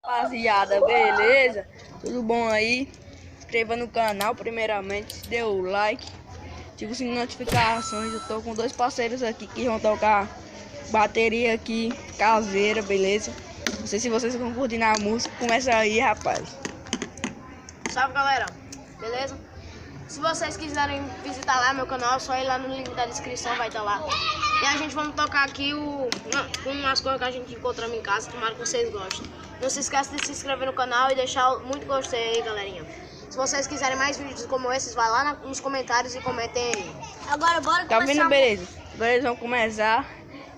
Rapaziada, beleza? Tudo bom aí? Inscreva no canal primeiramente, dê o like, ativa o sininho de notificações. Eu tô com dois parceiros aqui que vão tocar bateria aqui caseira, beleza? Não sei se vocês estão curtindo a música, começa aí, rapaz. Salve, galera, beleza? Se vocês quiserem visitar lá meu canal, é só ir lá no link da descrição, vai estar lá. E a gente vamos tocar aqui umas coisas que a gente encontramos em casa, tomara que vocês gostem. Não se esqueça de se inscrever no canal e deixar muito gostei aí, galerinha. Se vocês quiserem mais vídeos como esses, vai lá nos comentários e comentem aí. Agora bora Tá começar. vendo, beleza? Agora eles vão começar.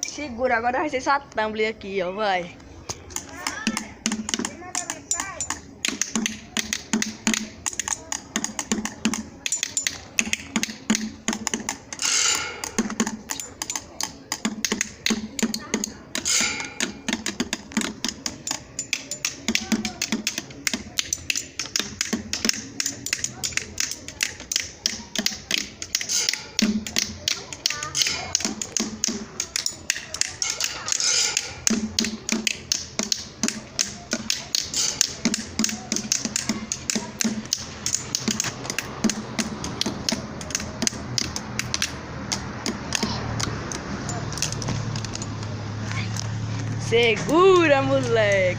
Segura, agora vai ser essa thumb aqui, ó, vai. Segura, moleque.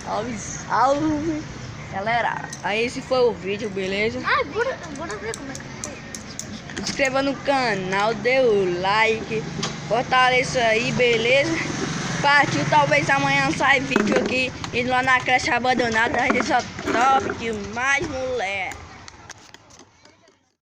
Salve, salve. Galera, aí esse foi o vídeo, beleza? Bora ver como é que foi. Se inscreva no canal, dê o like, fortaleça aí, beleza? Partiu, talvez amanhã saia vídeo aqui, indo lá na creche abandonada, a gente só top demais, moleque.